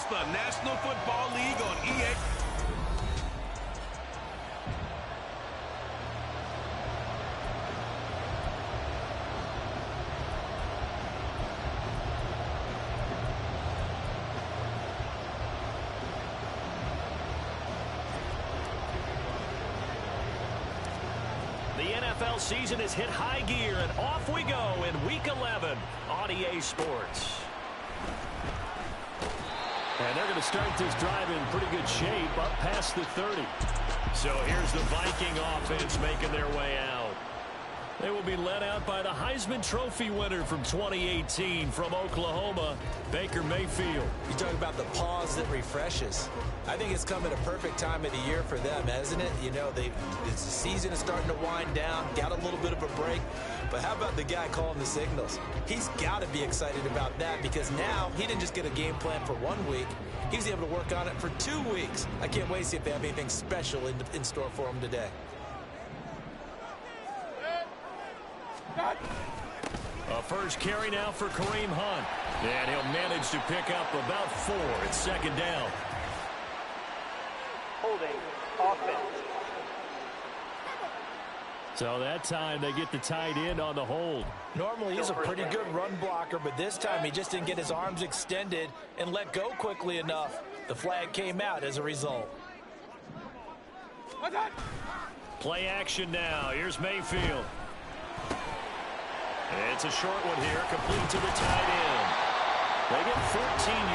It's the National Football League on EA. The NFL season has hit high gear, and off we go in Week 11 on EA Sports. And they're going to start this drive in pretty good shape, up past the 30. So here's the Viking offense making their way out. They will be led out by the Heisman Trophy winner from 2018 from Oklahoma, Baker Mayfield. You talk about the pause that refreshes. I think it's come at a perfect time of the year for them, hasn't it? You know, the season is starting to wind down, got a little bit of a break. But how about the guy calling the signals? He's got to be excited about that because now he didn't just get a game plan for 1 week. He was able to work on it for 2 weeks. I can't wait to see if they have anything special in store for him today. A first carry now for Kareem Hunt. And he'll manage to pick up about 4. It's second down. Holding offense. So that time they get the tight end on the hold. Normally he's a pretty good run blocker, but this time he just didn't get his arms extended and let go quickly enough. The flag came out as a result. Play action now. Here's Mayfield. It's a short one here, complete to the tight end. They get 14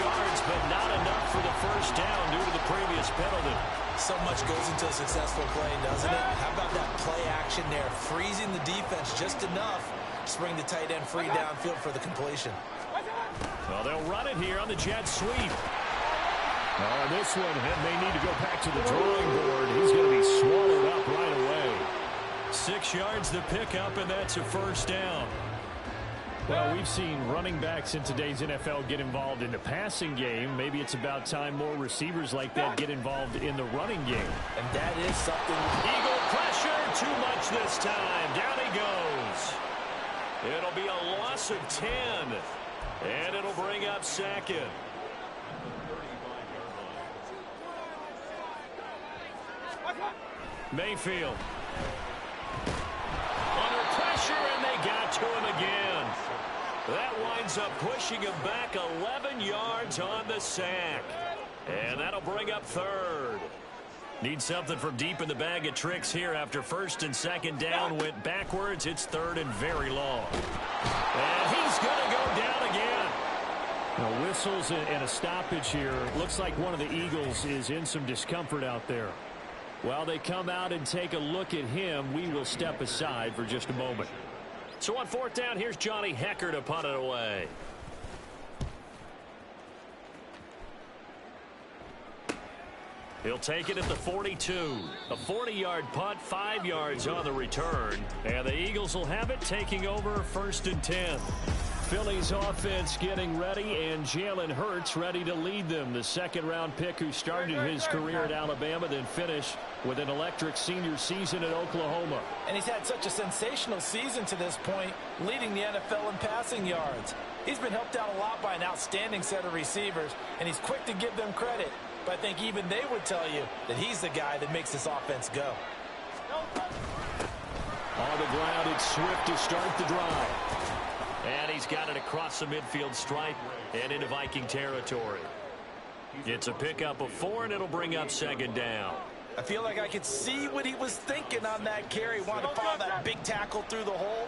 yards, but not enough for the first down due to the previous penalty. So much goes into a successful play, doesn't it? How about that play action there, freezing the defense just enough to bring the tight end free downfield for the completion. Well, they'll run it here on the jet sweep. This one may need to go back to the drawing board. He's going to be swallowed up right away. 6 yards to pick up, and that's a first down. Well, we've seen running backs in today's NFL get involved in the passing game. Maybe it's about time more receivers like that get involved in the running game. And that is something. Eagle pressure, too much this time. Down he goes. It'll be a loss of 10, and it'll bring up second. Mayfield. Under pressure, and they got to him again. That winds up pushing him back 11 yards on the sack. And that'll bring up third. Need something from deep in the bag of tricks here after first and second down went backwards. It's third and very long. And he's going to go down again. Now, whistles and a stoppage here. Looks like one of the Eagles is in some discomfort out there. While they come out and take a look at him, we will step aside for just a moment. So on fourth down, here's Johnny Hecker to punt it away. He'll take it at the 42. A 40-yard punt, 5 yards on the return. And the Eagles will have it, taking over first and 10. Philly's offense getting ready, and Jalen Hurts ready to lead them. The second-round pick who started his career at Alabama, then finished with an electric senior season at Oklahoma. And he's had such a sensational season to this point, leading the NFL in passing yards. He's been helped out a lot by an outstanding set of receivers, and he's quick to give them credit. But I think even they would tell you that he's the guy that makes this offense go. On the ground, it's Swift to start the drive. And he's got it across the midfield stripe and into Viking territory. It's a pickup of 4, and it'll bring up second down. I feel like I could see what he was thinking on that carry. Wanted to follow that big tackle through the hole.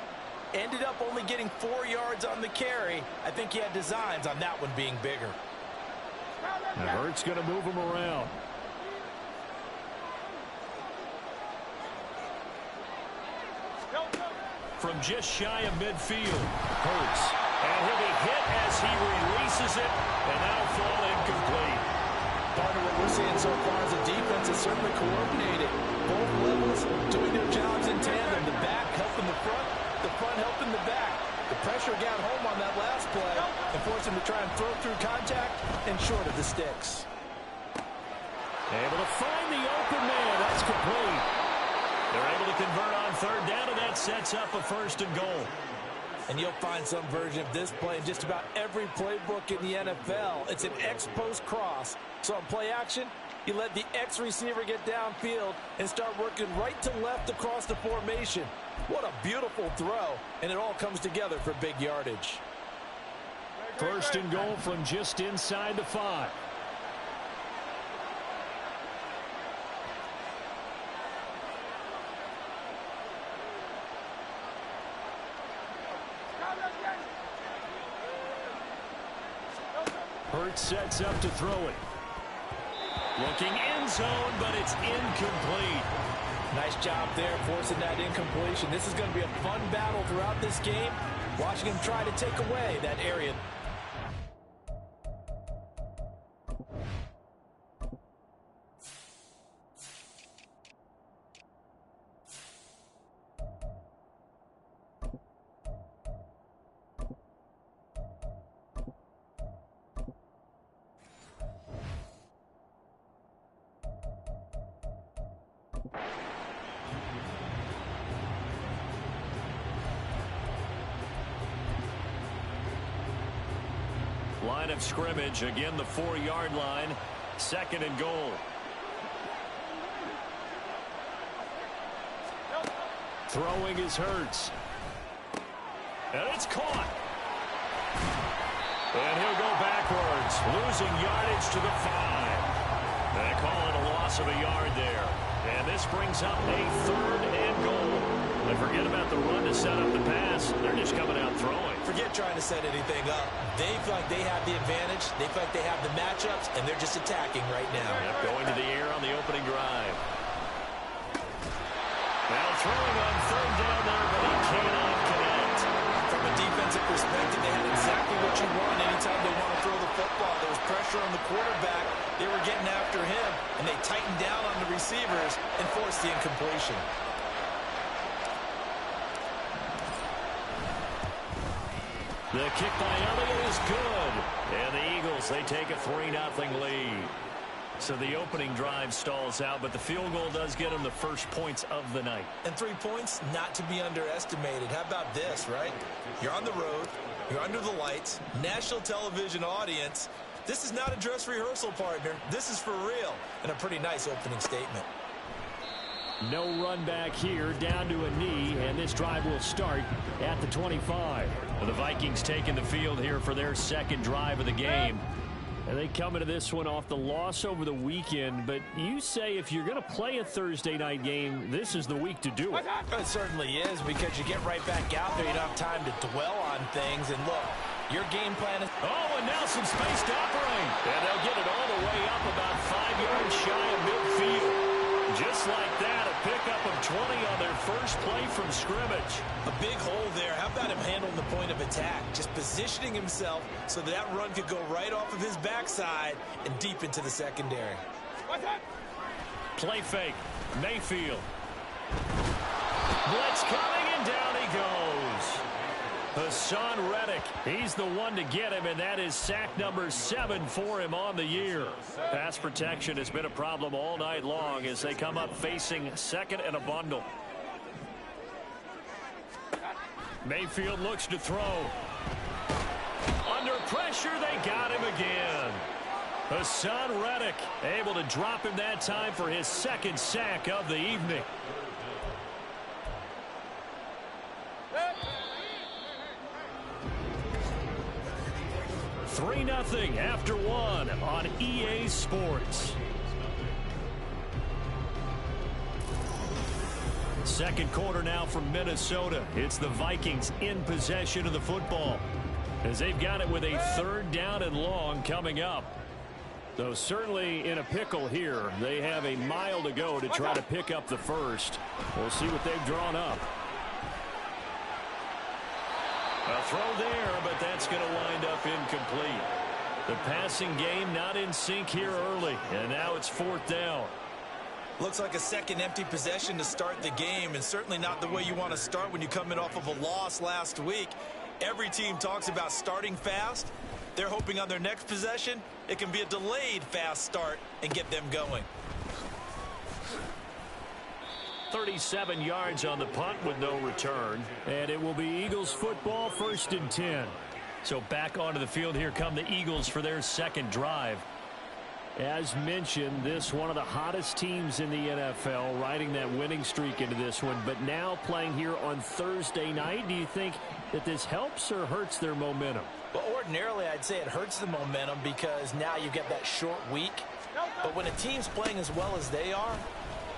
Ended up only getting 4 yards on the carry. I think he had designs on that one being bigger. Now Hurts going to move him around. From just shy of midfield, Hurts. And he'll be hit as he releases it, and that'll fall incomplete. Part of what we're seeing so far is the defense is certainly coordinated. Both levels doing their jobs in tandem. The back helping the front helping the back. The pressure got home on that last play and forced him to try and throw through contact and short of the sticks. Able to find the open man. That's complete. They're able to convert on third down, and that sets up a first and goal. And you'll find some version of this play in just about every playbook in the NFL. It's an X-post cross. So on play action, you let the X receiver get downfield and start working right to left across the formation. What a beautiful throw, and it all comes together for big yardage. First and goal from just inside the 5. Hurts sets up to throw it. Looking end zone, but it's incomplete. Nice job there forcing that incompletion. This is going to be a fun battle throughout this game. Watching him try to take away that area. Line of scrimmage, again the 4-yard line. Second and goal. Throwing is Hurts. And it's caught. And he'll go backwards, losing yardage to the 5. They call it a loss of a yard there. And this brings up a 3rd and goal. They forget about the run to set up the pass. They're just coming out throwing. Forget trying to set anything up. They feel like they have the advantage. They feel like they have the matchups, and they're just attacking right now. Yep, going to the air on the opening drive. Now throwing on 3rd down there, but he cannot connect. From a defensive perspective, they had exactly what you want anytime they want to throw the football. There was pressure on the quarterback. They were getting after him, and they tightened down on the receivers and forced the incompletion. The kick by Elliott is good. And the Eagles, they take a 3-0 lead. So the opening drive stalls out, but the field goal does get them the first points of the night. And 3 points, not to be underestimated. How about this, right? You're on the road. You're under the lights. National television audience. This is not a dress rehearsal, partner. This is for real. And a pretty nice opening statement. No run back here, down to a knee, and this drive will start at the 25. The Vikings taking the field here for their second drive of the game. And they come into this one off the loss over the weekend, but you say if you're going to play a Thursday night game, this is the week to do it. It certainly is, because you get right back out there. You don't have time to dwell on things. And look, your game plan is... Oh, and now some space to operate. And they'll get it all the way up about 5 yards shy of midfield. Just like that, a pickup of 20 on their first play from scrimmage. A big hole there. How about him handling the point of attack? Just positioning himself so that run could go right off of his backside and deep into the secondary. Play fake. Mayfield. Blitz coming, and down he goes. Hassan Reddick, he's the one to get him, and that is sack number 7 for him on the year. Pass protection has been a problem all night long as they come up facing second and a bundle. Mayfield looks to throw. Under pressure, they got him again. Hassan Reddick able to drop him that time for his second sack of the evening. 3-0 after 1 on EA Sports. Second quarter now from Minnesota. It's the Vikings in possession of the football as they've got it with a 3rd down and long coming up. Though certainly in a pickle here. They have a mile to go to try to pick up the first. We'll see what they've drawn up. A throw there, but that's going to wind up incomplete. The passing game not in sync here early, and now it's 4th down. Looks like a second empty possession to start the game, and certainly not the way you want to start when you come in off of a loss last week. Every team talks about starting fast. They're hoping on their next possession, it can be a delayed fast start and get them going. 37 yards on the punt with no return. And it will be Eagles football, 1st and 10. So back onto the field here come the Eagles for their second drive. As mentioned, this one of the hottest teams in the NFL, riding that winning streak into this one, but now playing here on Thursday night. Do you think that this helps or hurts their momentum? Well, ordinarily, I'd say it hurts the momentum because now you get that short week. But when a team's playing as well as they are,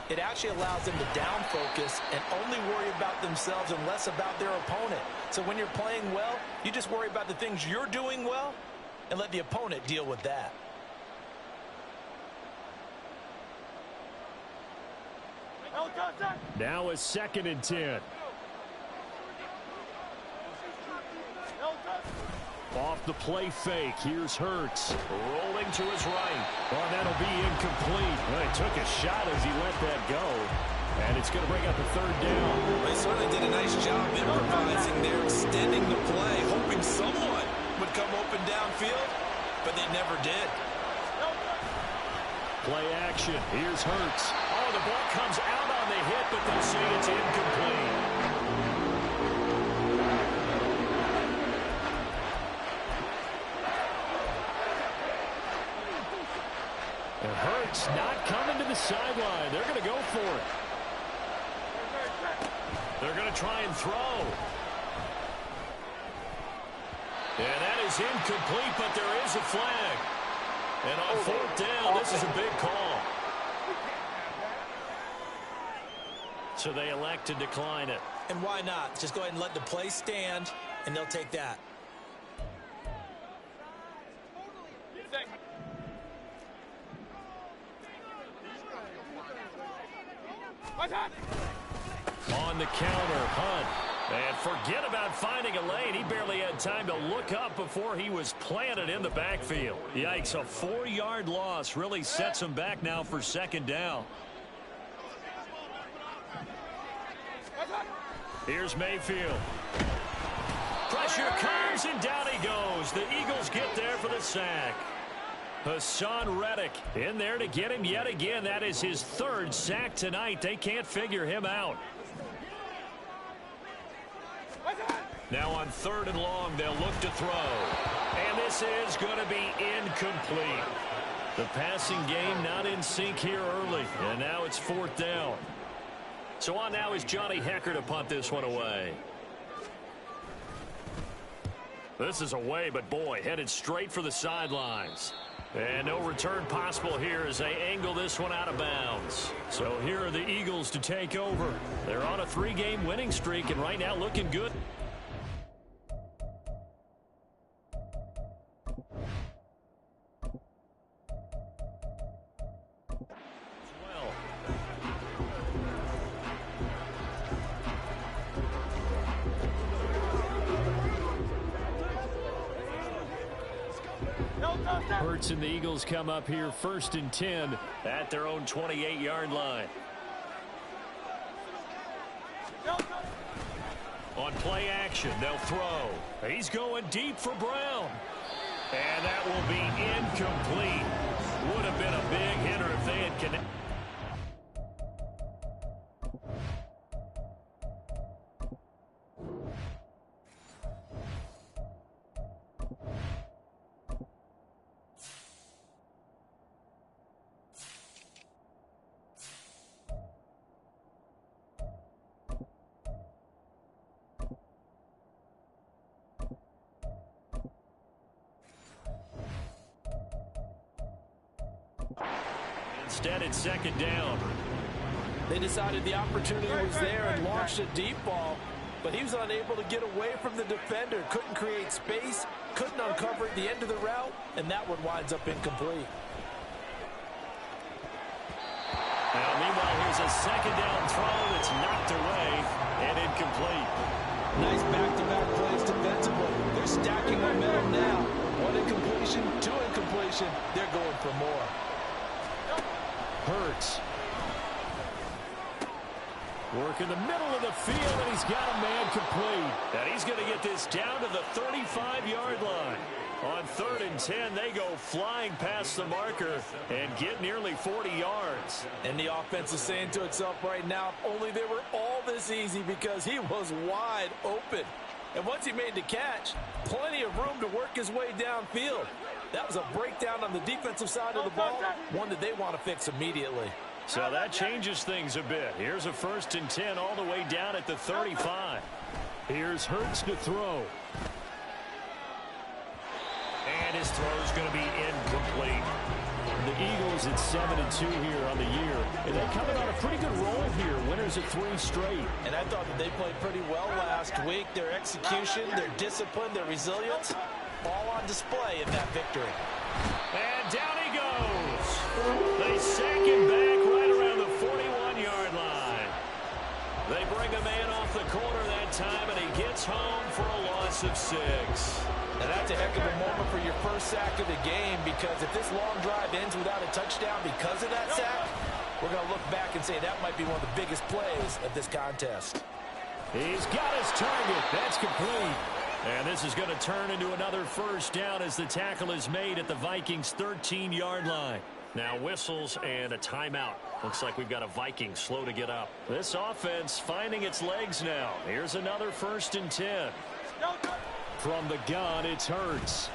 it actually allows them to down focus and only worry about themselves and less about their opponent. So when you're playing well, you just worry about the things you're doing well and let the opponent deal with that. Now a 2nd and 10. Off the play fake. Here's Hurts. Rolling to his right. Oh, that'll be incomplete. Well, he took a shot as he let that go. And it's going to bring up a 3rd down. They certainly did a nice job improvising there, extending the play, hoping someone would come open downfield, but they never did. Play action. Here's Hurts. Oh, the ball comes out on the hit, but they'll say it's incomplete. And Hurts not coming to the sideline. They're going to go for it. They're going to try and throw. And that is incomplete, but there is a flag. And on 4th down, this is a big call. So they elect to decline it. And why not? Just go ahead and let the play stand, and they'll take that. On the counter, Hunt. And forget about finding a lane. He barely had time to look up before he was planted in the backfield. Yikes, a 4-yard loss really sets him back now for 2nd down. Here's Mayfield. Pressure comes, and down he goes. The Eagles get there for the sack. Hassan Reddick in there to get him yet again. That is his 3rd sack tonight. They can't figure him out. Now on 3rd and long, they'll look to throw. And this is going to be incomplete. The passing game not in sync here early. And now it's 4th down. So on now is Johnny Hecker to punt this one away. This is away, but boy, headed straight for the sidelines. And no return possible here as they angle this one out of bounds. So here are the Eagles to take over. They're on a 3-game winning streak and right now looking good. Hurts and the Eagles come up here 1st and 10 at their own 28-yard line. On play action, they'll throw. He's going deep for Brown. And that will be incomplete. Would have been a big hitter if they had connected. Instead, it's 2nd down. They decided the opportunity was there and launched a deep ball, but he was unable to get away from the defender. Couldn't create space, couldn't uncover at the end of the route, and that one winds up incomplete. Now, meanwhile, here's a 2nd down throw that's knocked away and incomplete. Nice back-to-back plays defensively. They're stacking momentum now. 1 incompletion, 2 incompletion. They're going for more. Hurts. Work in the middle of the field, and he's got a man complete. And he's going to get this down to the 35-yard line. On 3rd and 10, they go flying past the marker and get nearly 40 yards. And the offense is saying to itself right now, if only they were all this easy, because he was wide open. And once he made the catch, plenty of room to work his way downfield. That was a breakdown on the defensive side of the ball, one that they want to fix immediately. So that changes things a bit. Here's a 1st and 10 all the way down at the 35. Here's Hurts to throw. And his throw is going to be incomplete. The Eagles at 7-2 here on the year. And they're coming on a pretty good roll here. Winners at 3 straight. And I thought that they played pretty well last week. Their execution, their discipline, their resilience, all on display in that victory. And down he goes. They sack him back right around the 41-yard line. They bring a man off the corner that time, and he gets home for a loss of 6. And that's a heck of a moment for your first sack of the game, because if this long drive ends without a touchdown because of that sack, we're going to look back and say that might be one of the biggest plays of this contest. He's got his target. That's complete. And this is going to turn into another 1st down as the tackle is made at the Vikings' 13-yard line. Now whistles and a timeout. Looks like we've got a Viking slow to get up. This offense finding its legs now. Here's another 1st and 10. From the gun, it's Hurts.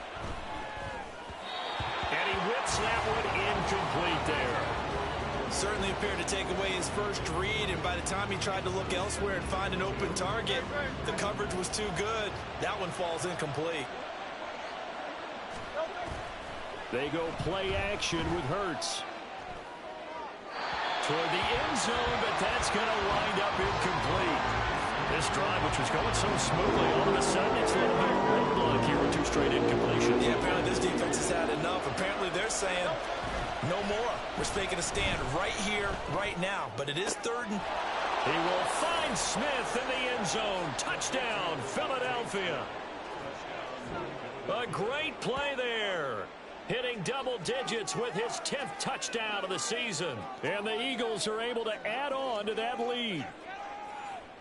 And he whips that one incomplete there. Certainly appeared to take away his first read, and by the time he tried to look elsewhere and find an open target, the coverage was too good. That one falls incomplete. They go play action with Hurts. Toward the end zone, but that's going to wind up incomplete. This drive, which was going so smoothly, all of a sudden it's a little bit of a roadblock here with 2 straight incompletions. Yeah, apparently this defense has had enough. Apparently they're saying, no more. We're making a stand right here, right now. But it is 3rd and... He will find Smith in the end zone. Touchdown, Philadelphia. A great play there. Hitting double digits with his 10th touchdown of the season. And the Eagles are able to add on to that lead.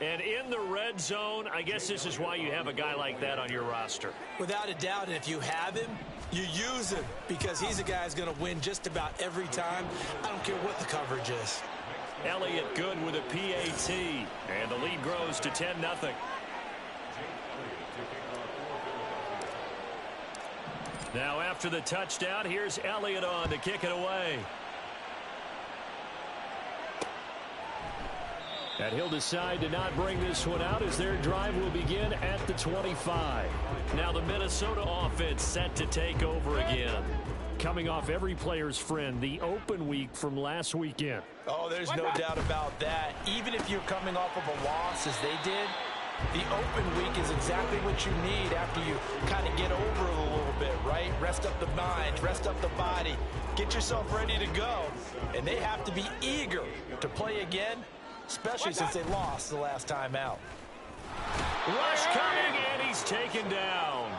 And in the red zone, I guess this is why you have a guy like that on your roster. Without a doubt, and if you have him, you use him, because he's a guy who's going to win just about every time. I don't care what the coverage is. Elliott good with a PAT, and the lead grows to 10-0. Now after the touchdown, here's Elliott on to kick it away. And he'll decide to not bring this one out as their drive will begin at the 25. Now the Minnesota offense set to take over again. Coming off every player's friend, the open week from last weekend. Oh, there's no doubt about that. Even if you're coming off of a loss as they did, the open week is exactly what you need after you kind of get over it a little bit, right? Rest up the mind, rest up the body, get yourself ready to go. And they have to be eager to play again, especially since they lost the last time out. Rush coming, and he's taken down.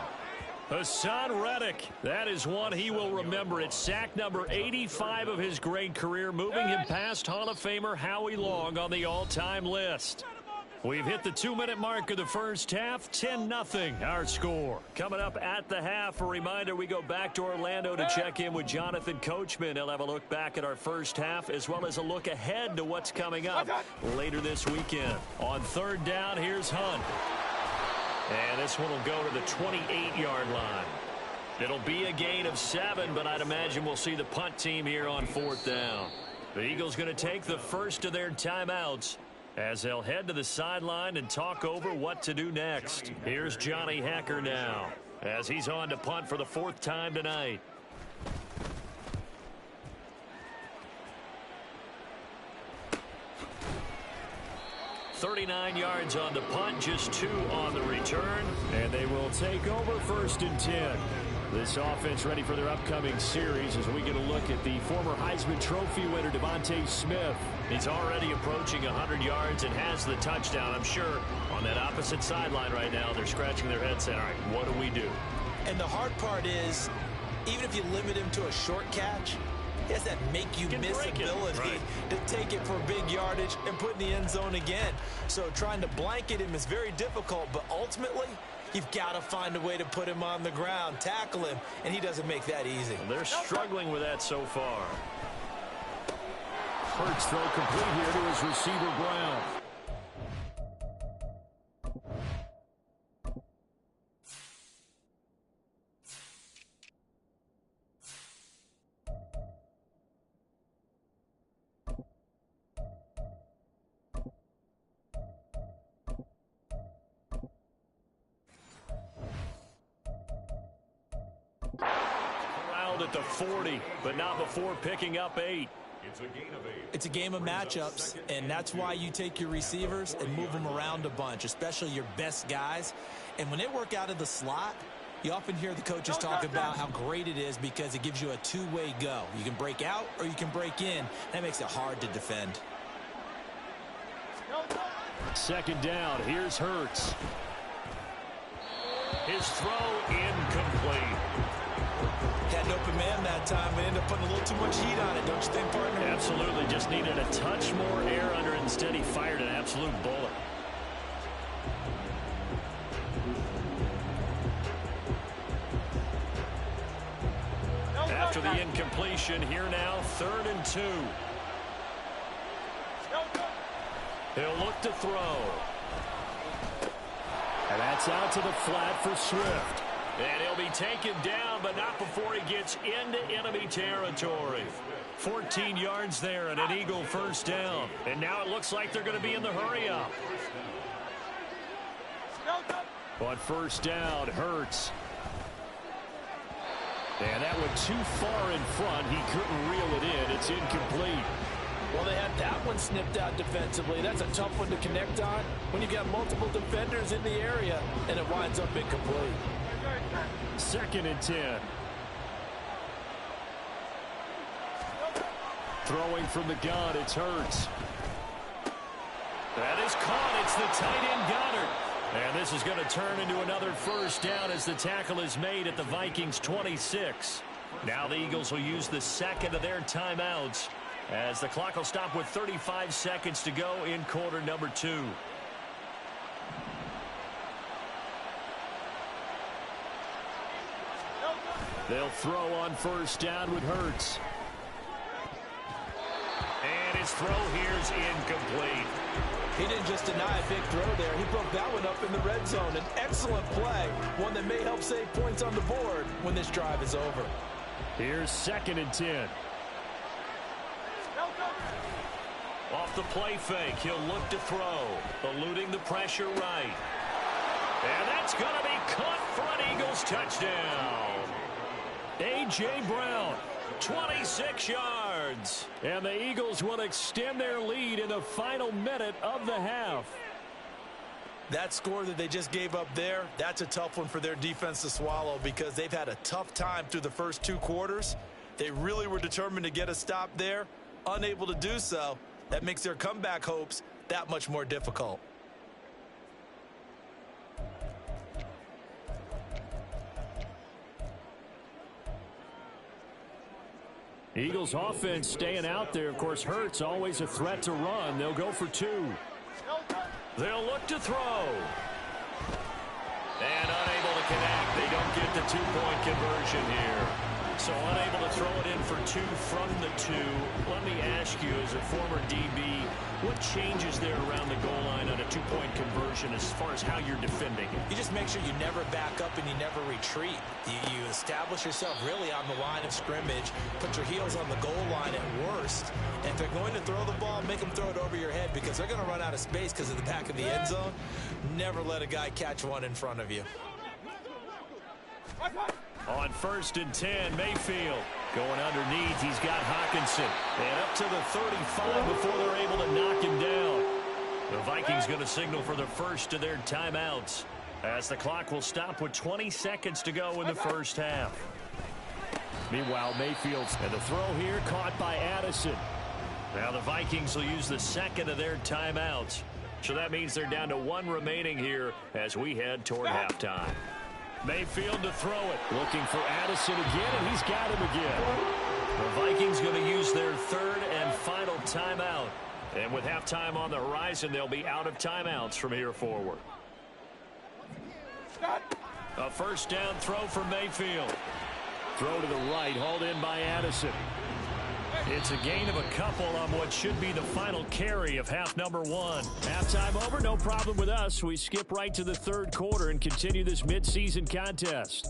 Hassan Reddick, that is one he will remember. It's sack number 85 of his great career, moving him past Hall of Famer Howie Long on the all-time list. We've hit the 2-minute mark of the first half, 10-0 our score. Coming up at the half, a reminder, we go back to Orlando to check in with Jonathan Coachman. He'll have a look back at our first half, as well as a look ahead to what's coming up later this weekend. On 3rd down, here's Hunt. And this one will go to the 28-yard line. It'll be a gain of 7, but I'd imagine we'll see the punt team here on 4th down. The Eagles going to take the first of their timeouts as they'll head to the sideline and talk over what to do next. Here's Johnny Hacker now as he's on to punt for the 4th time tonight. $39 yards on the punt, just 2 on the return, and they will take over 1st and 10. This offense ready for their upcoming series as we get a look at the former Heisman Trophy winner Devontae Smith. He's already approaching 100 yards and has the touchdown. I'm sure on that opposite sideline right now, they're scratching their heads saying, all right, what do we do? And the hard part is, even if you limit him to a short catch, he has that make-you-miss ability to take it for big yardage and put in the end zone again. So trying to blanket him is very difficult, but ultimately, You've got to find a way to put him on the ground, tackle him, and he doesn't make that easy. Well, they're struggling with that so far. Hurts throw complete here to his receiver, Brown. At the 40, but not before picking up 8. It's a game of matchups, and that's why you take your receivers and move them around a bunch, especially your best guys. And when they work out of the slot, you often hear the coaches talk about how great it is because it gives you a two-way go. You can break out or you can break in. That makes it hard to defend. Second down, here's Hurts. His throw incomplete. Had an open man that time, but ended up putting a little too much heat on it, don't you think, partner? Absolutely, just needed a touch more air under it. Instead, he fired an absolute bullet. After the incompletion, here now, 3rd and 2. He'll look to throw. And that's out to the flat for Swift. And he'll be taken down, but not before he gets into enemy territory. 14 yards there and an Eagle first down. And now it looks like they're going to be in the hurry-up. On first down, Hurts. And that went too far in front. He couldn't reel it in. It's incomplete. Well, they had that one snipped out defensively. That's a tough one to connect on when you got multiple defenders in the area, and it winds up incomplete. 2nd and 10. Throwing from the gun, it's Hurts. That is caught. It's the tight end Goddard. And this is going to turn into another first down as the tackle is made at the Vikings 26. Now the Eagles will use the second of their timeouts as the clock will stop with 35 seconds to go in quarter number 2. They'll throw on first down with Hurts. And his throw here's incomplete. He didn't just deny a big throw there. He broke that one up in the red zone. An excellent play, one that may help save points on the board when this drive is over. Here's 2nd and 10. Off the play fake, he'll look to throw, eluding the pressure right. And that's going to be caught for an Eagles touchdown. A.J. Brown, 26 yards. And the Eagles will extend their lead in the final minute of the half. That score that they just gave up there, that's a tough one for their defense to swallow because they've had a tough time through the first 2 quarters. They really were determined to get a stop there, unable to do so. That makes their comeback hopes that much more difficult. Eagles offense staying out there. Of course, Hurts always a threat to run. They'll go for 2. They'll look to throw. And unable to connect. They don't get the 2-point conversion here. So unable to throw it in for 2 from the 2. Let me ask you, as a former DB, what changes there around the goal line on a 2-point conversion as far as how you're defending it? You just make sure you never back up and you never retreat. You establish yourself really on the line of scrimmage, put your heels on the goal line at worst. And if they're going to throw the ball, make them throw it over your head because they're going to run out of space because of the back of the end zone. Never let a guy catch one in front of you. On 1st and 10, Mayfield going underneath. He's got Hawkinson. And up to the 35 before they're able to knock him down. The Vikings going to signal for the first of their timeouts as the clock will stop with 20 seconds to go in the first half. Meanwhile, Mayfield's and the throw here caught by Addison. Now the Vikings will use the second of their timeouts. So that means they're down to 1 remaining here as we head toward halftime. Mayfield to throw it. Looking for Addison again, and he's got him again. The Vikings going to use their 3rd and final timeout. And with halftime on the horizon, they'll be out of timeouts from here forward. A first down throw for Mayfield. Throw to the right, hauled in by Addison. It's a gain of a couple on what should be the final carry of half number one. Halftime over, no problem with us. We skip right to the third quarter and continue this midseason contest.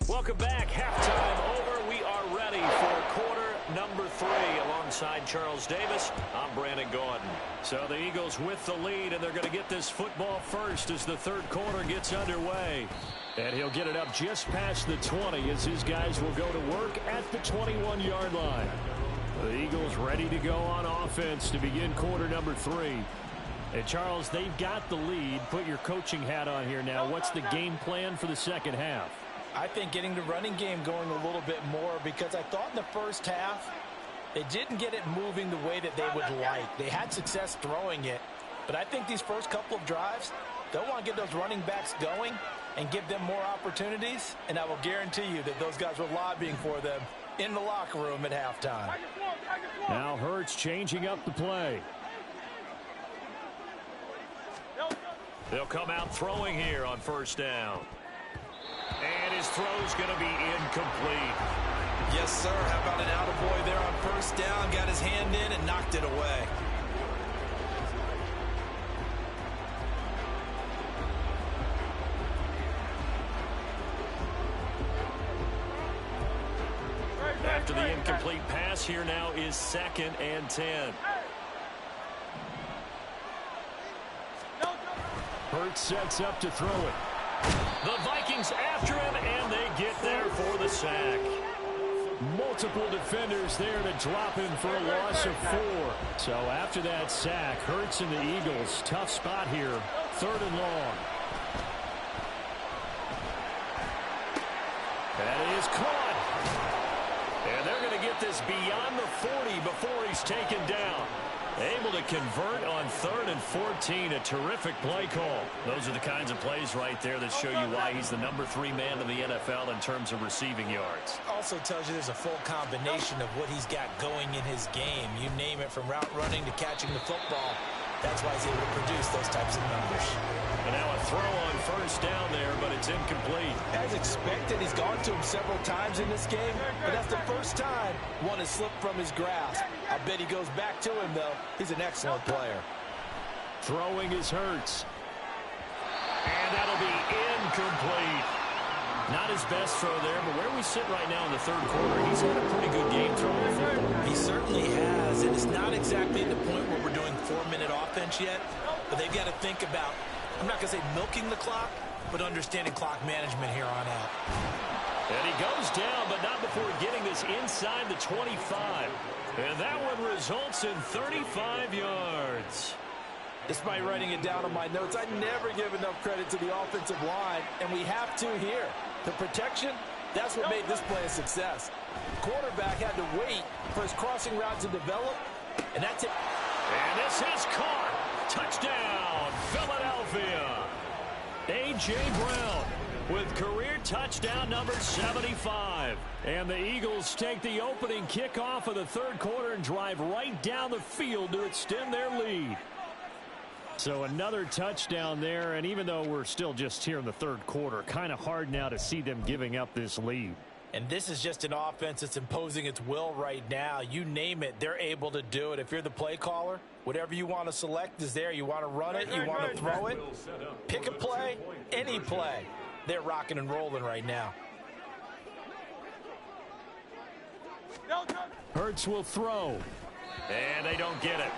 Welcome back. Halftime over. We are ready for quarter number 3. Alongside Charles Davis, I'm Brandon Gordon. So the Eagles with the lead, and they're going to get this football first as the third quarter gets underway. And he'll get it up just past the 20 as his guys will go to work at the 21-yard line. The Eagles ready to go on offense to begin quarter number 3. And Charles, they've got the lead. Put your coaching hat on here now. What's the game plan for the second half? I think getting the running game going a little bit more, because I thought in the first half they didn't get it moving the way that they would like. They had success throwing it, but I think these first couple of drives, they'll want to get those running backs going and give them more opportunities, and I will guarantee you that those guys were lobbying for them in the locker room at halftime. Now Hurts changing up the play. They'll come out throwing here on first down. And his throw's going to be incomplete. Yes, sir. How about an attaboy there on first down? Got his hand in and knocked it away. After the incomplete pass, here now is 2nd and 10. Hurts sets up to throw it. The Vikings after him, and they get there for the sack. Multiple defenders there to drop him for a loss of 4. So after that sack, Hurts and the Eagles, tough spot here, 3rd and long. That is caught. And they're going to get this beyond the 40 before he's taken down. Able to convert on 3rd and 14. A terrific play call. Those are the kinds of plays right there that show you why he's the number 3 man in the NFL in terms of receiving yards. Also tells you there's a full combination of what he's got going in his game. You name it, from route running to catching the football. That's why he's able to produce those types of numbers. And now a throw on first down there, but it's incomplete. As expected, he's gone to him several times in this game, but that's the first time one has slipped from his grasp. I bet he goes back to him, though. He's an excellent player. Throwing is Hurts. And that'll be incomplete. Not his best throw there, but where we sit right now in the third quarter, he's had a pretty good game throwing the football. He certainly has, and it's not exactly at the point where we're doing 4-minute offense yet, but they've got to think about, I'm not going to say milking the clock, but understanding clock management here on out. And he goes down, but not before getting this inside the 25. And that one results in 35 yards. Despite writing it down on my notes, I never give enough credit to the offensive line, and we have to here. The protection, that's what made this play a success. Quarterback had to wait for his crossing route to develop, and that's it. And this is caught. Touchdown, Philadelphia. A.J. Brown with career touchdown number 75. And the Eagles take the opening kickoff of the third quarter and drive right down the field to extend their lead. So another touchdown there, and even though we're still just here in the third quarter, kind of hard now to see them giving up this lead. And this is just an offense that's imposing its will right now. You name it, they're able to do it. If you're the play caller, whatever you want to select is there. You want to run it, you want to throw it, pick a play, any play. They're rocking and rolling right now. Hurts will throw. And they don't get it.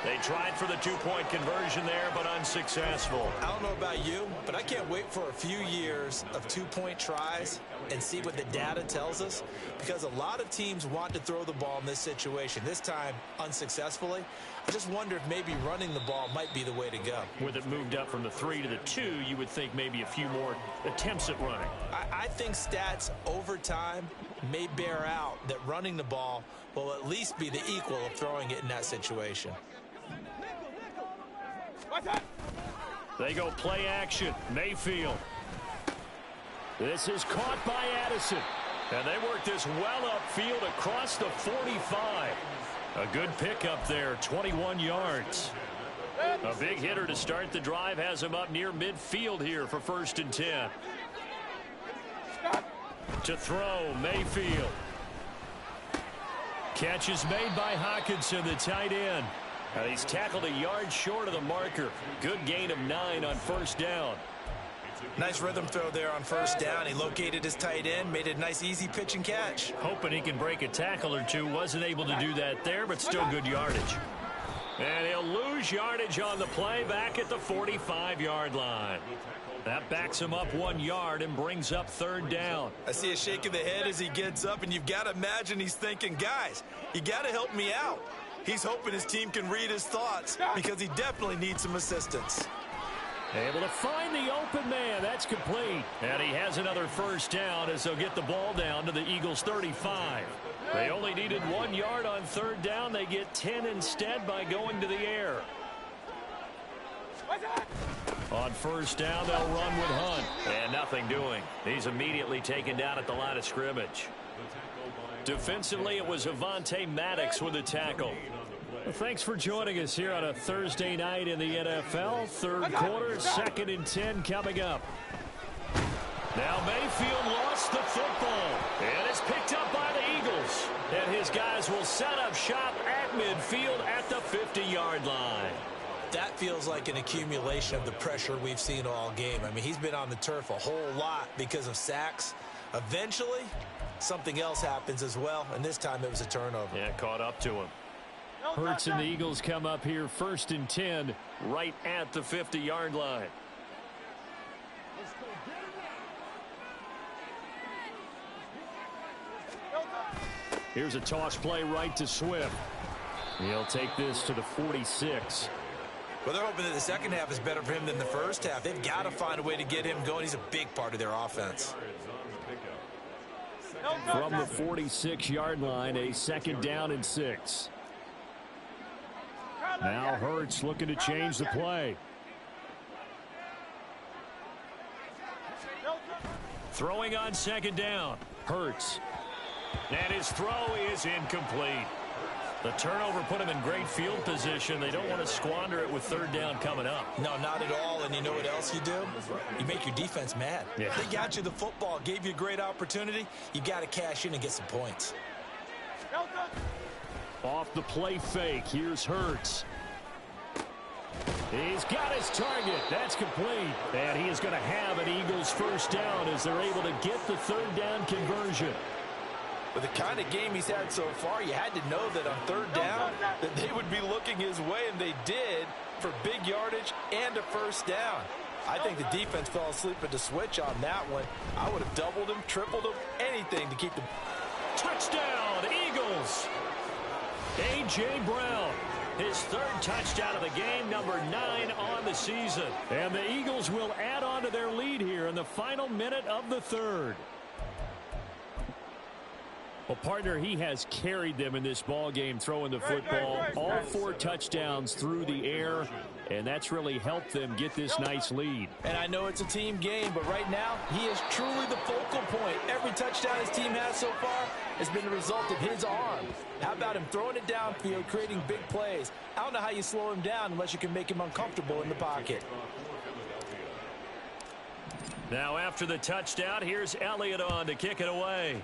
They tried for the two-point conversion there, but unsuccessful. I don't know about you, but I can't wait for a few years of two-point tries and see what the data tells us, because a lot of teams want to throw the ball in this situation, this time unsuccessfully. I just wonder if maybe running the ball might be the way to go. With it moved up from the 3 to the 2, you would think maybe a few more attempts at running. I think stats over time may bear out that running the ball will at least be the equal of throwing it in that situation. They go play action. Mayfield. This is caught by Addison. And they work this well upfield across the 45. A good pickup there, 21 yards. A big hitter to start the drive has him up near midfield here for 1st and 10. To throw, Mayfield. Catch is made by Hockenson, the tight end. And he's tackled a yard short of the marker. Good gain of 9 on 1st down. Nice rhythm throw there on 1st down. He located his tight end, made it a nice easy pitch and catch. Hoping he can break a tackle or two. Wasn't able to do that there, but still good yardage. And he'll lose yardage on the play back at the 45-yard line. That backs him up 1 yard and brings up 3rd down. I see a shake of the head as he gets up, and you've got to imagine he's thinking, guys, you got to help me out. He's hoping his team can read his thoughts because he definitely needs some assistance. Able to find the open man. That's complete. And he has another 1st down as they'll get the ball down to the Eagles' 35. They only needed 1 yard on 3rd down. They get 10 instead by going to the air. On 1st down, they'll run with Hunt. And nothing doing. He's immediately taken down at the line of scrimmage. Defensively, it was Avonte Maddox with the tackle. Well, thanks for joining us here on a Thursday night in the NFL. 3rd quarter, 2nd and 10 coming up. Now Mayfield lost the football. And it's picked up by the Eagles. And his guys will set up shop at midfield at the 50-yard line. That feels like an accumulation of the pressure we've seen all game. I mean, he's been on the turf a whole lot because of sacks. Eventually, something else happens as well, and this time it was a turnover. Yeah, caught up to him. Hurts and the Eagles come up here 1st and 10 right at the 50-yard line. Here's a toss play right to Swift. He'll take this to the 46. Well, they're hoping that the second half is better for him than the first half. They've got to find a way to get him going. He's a big part of their offense. From the 46-yard line, a 2nd down and 6. Now Hurts looking to change the play. Throwing on 2nd down. Hurts. And his throw is incomplete. The turnover put him in great field position. They don't want to squander it with 3rd down coming up. No, not at all. And you know what else you do? You make your defense mad. Yeah. They got you the football, gave you a great opportunity. You got to cash in and get some points. Off the play fake. Here's Hurts. He's got his target. That's complete. And he is going to have an Eagles 1st down as they're able to get the 3rd down conversion. With the kind of game he's had so far, you had to know that on 3rd down that they would be looking his way, and they did, for big yardage and a 1st down. I think the defense fell asleep at the switch on that one. I would have doubled him, tripled him, anything to keep them. Touchdown, Eagles. A.J. Brown, his 3rd touchdown of the game, number 9 on the season. And the Eagles will add on to their lead here in the final minute of the 3rd. Well, partner, he has carried them in this ball game, throwing the football. All 4 touchdowns through the air, and that's really helped them get this nice lead. And I know it's a team game, but right now, he is truly the focal point. Every touchdown his team has so far has been the result of his arm. How about him throwing it downfield, creating big plays? I don't know how you slow him down unless you can make him uncomfortable in the pocket. Now after the touchdown, here's Elliott on to kick it away.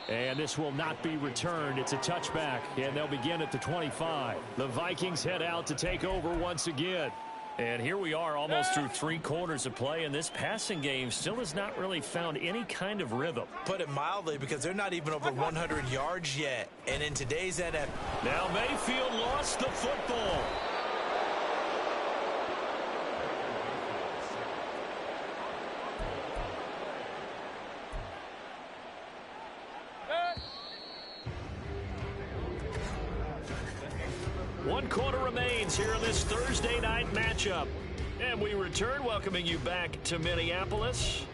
And this will not be returned. It's a touchback, and they'll begin at the 25. The Vikings head out to take over once again. And here we are almost through 3 quarters of play, and this passing game still has not really found any kind of rhythm. Put it mildly, because they're not even over 100 yards yet. And in today's NFL. Now Mayfield lost the football. One quarter remains here in this Thursday night matchup. And we return, welcoming you back to Minneapolis.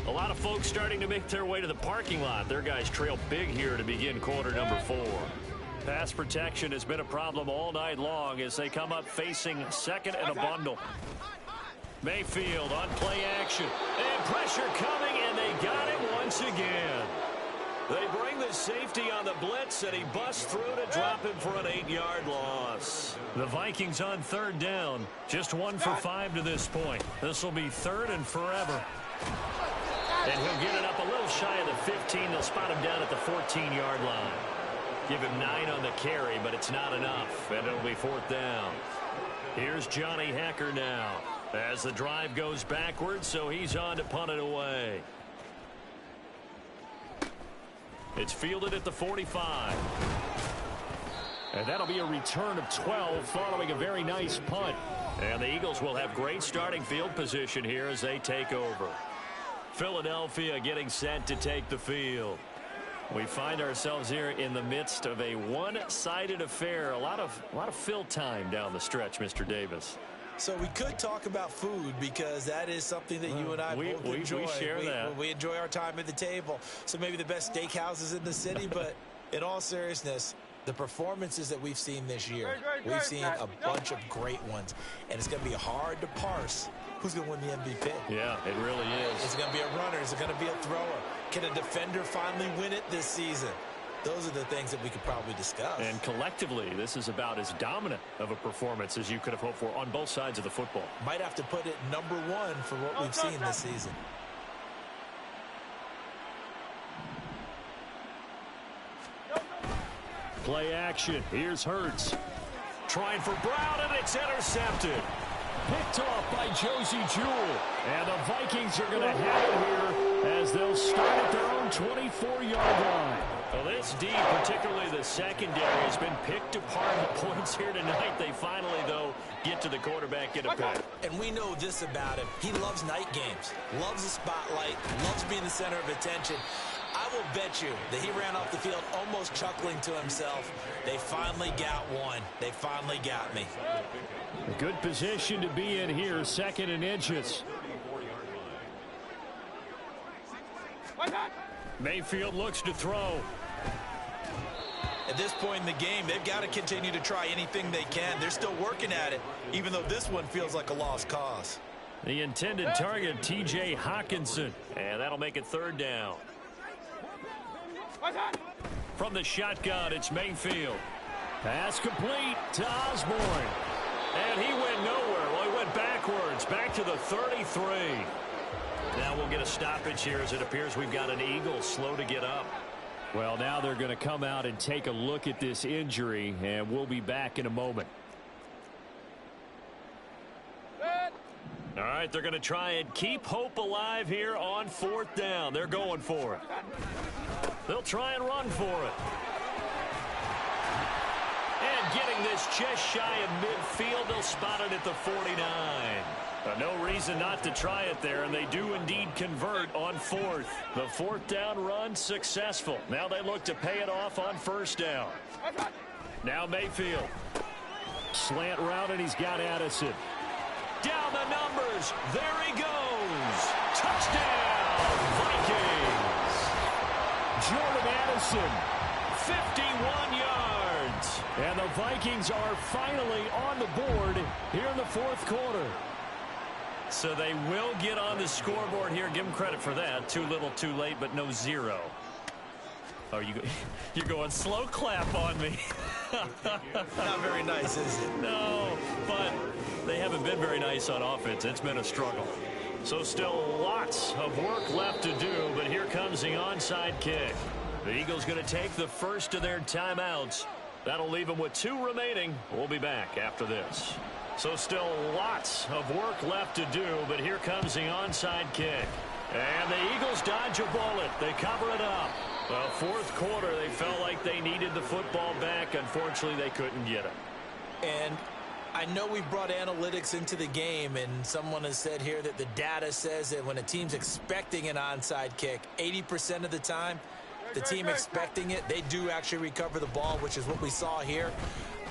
A lot of folks starting to make their way to the parking lot. Their guys trail big here to begin quarter number 4. Pass protection has been a problem all night long as they come up facing 2nd and a bundle. Mayfield on play action. And pressure coming, and they got him once again. They bring the safety on the blitz, and he busts through to drop him for an 8-yard loss. The Vikings on third down. Just 1 for 5 to this point. This will be third and forever. And he'll get it up a little shy of the 15. They'll spot him down at the 14-yard line. Give him 9 on the carry, but it's not enough, and it'll be fourth down. Here's Johnny Hecker now as the drive goes backwards, so he's on to punt it away. It's fielded at the 45. And that'll be a return of 12 following a very nice punt. And the Eagles will have great starting field position here as they take over. Philadelphia getting set to take the field. We find ourselves here in the midst of a one-sided affair. A lot of fill time down the stretch, Mr. Davis. So we could talk about food because that is something that you and I both enjoy. We share that. We enjoy our time at the table. So maybe the best steakhouses in the city, but in all seriousness, the performances that we've seen this year, we've seen a bunch of great ones, and it's going to be hard to parse who's going to win the MVP. Yeah, it really is. Is it going to be a runner? Is it going to be a thrower? Can a defender finally win it this season? Those are the things that we could probably discuss. And collectively, this is about as dominant of a performance as you could have hoped for on both sides of the football. Might have to put it number 1 for what we've seen this season. Play action. Here's Hurts. Trying for Brown, and it's intercepted. Picked off by Josie Jewell. And the Vikings are going to have it here as they'll start at their own 24-yard line. Well, this D, particularly the secondary, has been picked apart at points here tonight. They finally, though, get to the quarterback, get a pick. And we know this about him. He loves night games, loves the spotlight, loves being the center of attention. I will bet you that he ran off the field almost chuckling to himself. They finally got one. They finally got me. A good position to be in here, second and inches. Mayfield looks to throw. At this point in the game, they've got to continue to try anything they can. They're still working at it, even though this one feels like a lost cause. The intended target, T.J. Hawkinson. And that'll make it third down. From the shotgun, it's Mayfield. Pass complete to Osborne. And he went nowhere. Well, he went backwards, back to the 33. Now we'll get a stoppage here as it appears we've got an Eagle slow to get up. Well, now they're going to come out and take a look at this injury, and we'll be back in a moment. All right, they're going to try and keep hope alive here on fourth down. They're going for it. They'll try and run for it. And getting this just shy of midfield, they'll spot it at the 49. No reason not to try it there, and they do indeed convert on fourth. The fourth down run successful. Now they look to pay it off on first down. Now Mayfield. Slant route, and he's got Addison. Down the numbers. There he goes. Touchdown, Vikings. Jordan Addison, 51 yards. And the Vikings are finally on the board here in the fourth quarter. So they will get on the scoreboard here. Give them credit for that. Too little, too late, but no zero. Oh, you're going slow clap on me. Not very nice, is it? No, but they haven't been very nice on offense. It's been a struggle. So still lots of work left to do, but here comes the onside kick. The Eagles going to take the first of their timeouts. That'll leave them with 2 remaining. We'll be back after this. So still lots of work left to do, but here comes the onside kick. And the Eagles dodge a bullet. They cover it up. Well, fourth quarter, they felt like they needed the football back. Unfortunately, they couldn't get it. And I know we've brought analytics into the game, and someone has said here that the data says that when a team's expecting an onside kick, 80% of the time, the team expecting it, they do actually recover the ball, which is what we saw here.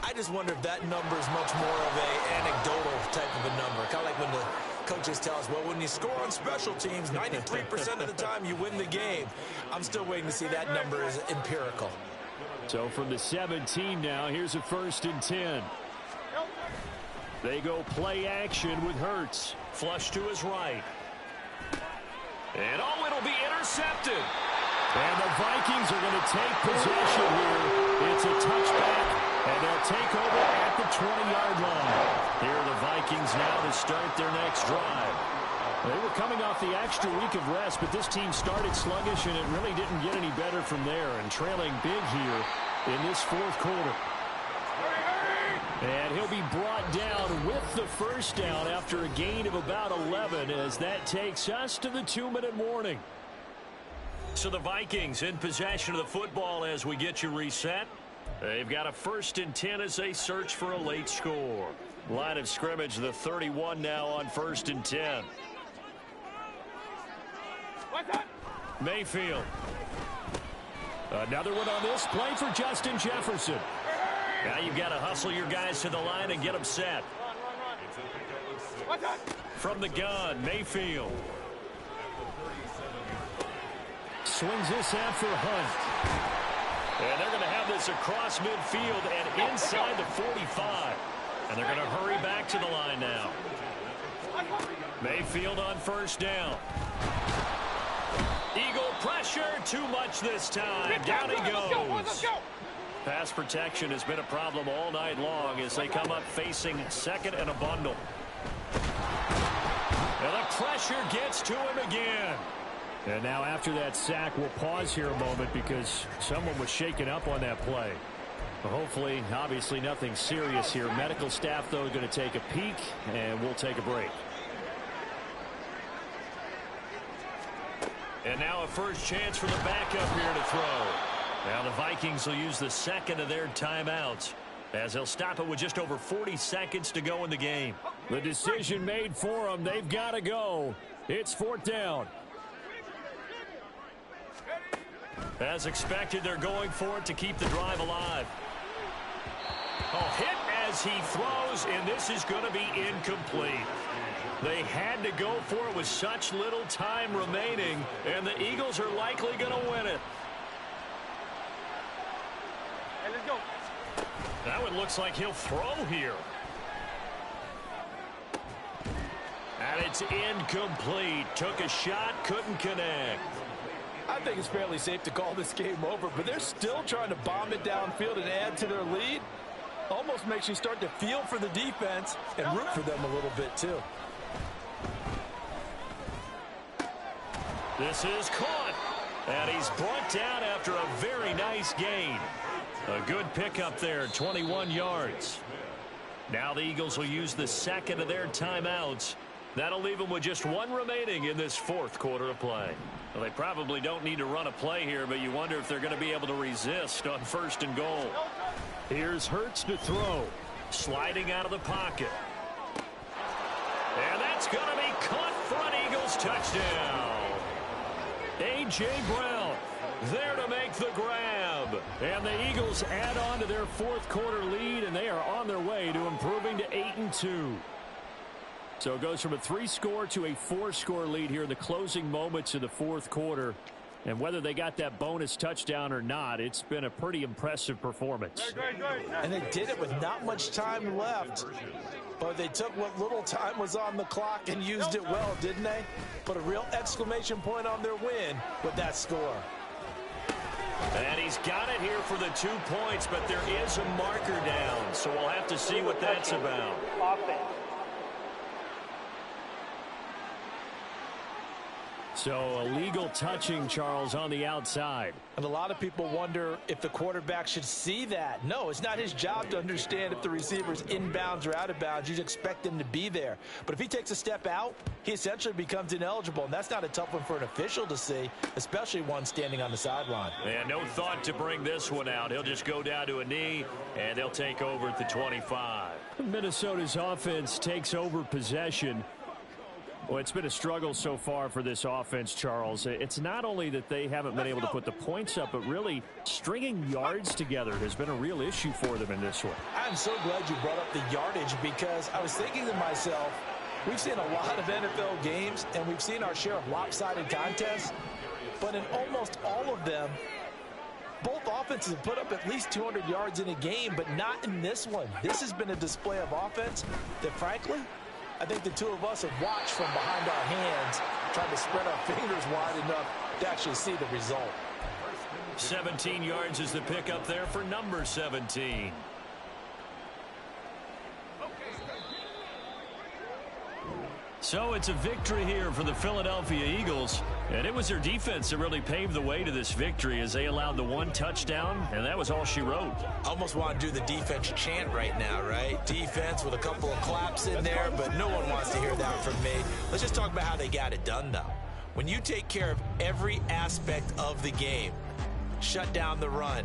I just wonder if that number is much more of an anecdotal type of a number. Kind of like when the coaches tell us, well, when you score on special teams, 93% of the time you win the game. I'm still waiting to see that number is empirical. So from the 17 now, here's a 1st and 10. They go play action with Hurts. Flush to his right. And oh, it'll be intercepted. And the Vikings are going to take possession here. It's a touchback, and they'll take over at the 20-yard line. Here are the Vikings now to start their next drive. They were coming off the extra week of rest, but this team started sluggish, and it really didn't get any better from there, and trailing big here in this fourth quarter. And he'll be brought down with the first down after a gain of about 11, as that takes us to the 2-minute warning. So the Vikings in possession of the football as we get you reset. They've got a 1st and 10 as they search for a late score. Line of scrimmage, the 31 now on 1st and 10. Mayfield. Another one on this play for Justin Jefferson. Now you've got to hustle your guys to the line and get them set. From the gun, Mayfield. Swings this out for Hunt. And they're going to have this across midfield and inside the 45. And they're going to hurry back to the line now. Mayfield on 1st down. Eagle pressure, too much this time. Down he goes. Pass protection has been a problem all night long as they come up facing 2nd and a bundle. And the pressure gets to him again. And now after that sack, we'll pause here a moment because someone was shaken up on that play. Hopefully, obviously nothing serious here. Medical staff, though, going to take a peek, and we'll take a break. And now a first chance for the backup here to throw. Now the Vikings will use the 2nd of their timeouts as they'll stop it with just over 40 seconds to go in the game. The decision made for them. They've got to go. It's 4th down. As expected, they're going for it to keep the drive alive. Oh, hit as he throws, and this is going to be incomplete. They had to go for it with such little time remaining, and the Eagles are likely going to win it. Hey, let's go. That one looks like he'll throw here. And it's incomplete. Took a shot, couldn't connect. I think it's fairly safe to call this game over, but they're still trying to bomb it downfield and add to their lead. Almost makes you start to feel for the defense and root for them a little bit, too. This is caught. And he's brought down after a very nice gain. A good pickup there, 21 yards. Now the Eagles will use the 2nd of their timeouts. That'll leave them with just 1 remaining in this 4th quarter of play. Well, they probably don't need to run a play here, but you wonder if they're going to be able to resist on 1st and goal. Here's Hurts to throw. Sliding out of the pocket. And that's going to be caught for an Eagles touchdown. A.J. Brown there to make the grab. And the Eagles add on to their 4th quarter lead, and they are on their way to improving to 8-2. So it goes from a 3-score to a 4-score lead here in the closing moments of the 4th quarter. And whether they got that bonus touchdown or not, it's been a pretty impressive performance. And they did it with not much time left. But they took what little time was on the clock and used it well, didn't they? Put a real exclamation point on their win with that score. And he's got it here for the 2 points, but there is a marker down. So we'll have to see what that's about. Offense. So illegal touching, Charles, on the outside. And a lot of people wonder if the quarterback should see that. No, it's not his job to understand if the receiver's inbounds or out of bounds. You expect him to be there. But if he takes a step out, he essentially becomes ineligible. And that's not a tough one for an official to see, especially one standing on the sideline. And no thought to bring this one out. He'll just go down to a knee, and they'll take over at the 25. Minnesota's offense takes over possession. Well, it's been a struggle so far for this offense, Charles. It's not only that they haven't been able to put the points up, but really stringing yards together has been a real issue for them in this one. I'm so glad you brought up the yardage because I was thinking to myself, we've seen a lot of NFL games, and we've seen our share of lopsided contests, but in almost all of them, both offenses have put up at least 200 yards in a game, but not in this one. This has been a display of offense that, frankly, I think the two of us have watched from behind our hands, trying to spread our fingers wide enough to actually see the result. 17 yards is the pickup there for number 17. So it's a victory here for the Philadelphia Eagles. And it was their defense that really paved the way to this victory as they allowed the one touchdown, and that was all she wrote. Almost want to do the defense chant right now, right? Defense with a couple of claps in there, but no one wants to hear that from me. Let's just talk about how they got it done, though. When you take care of every aspect of the game, shut down the run,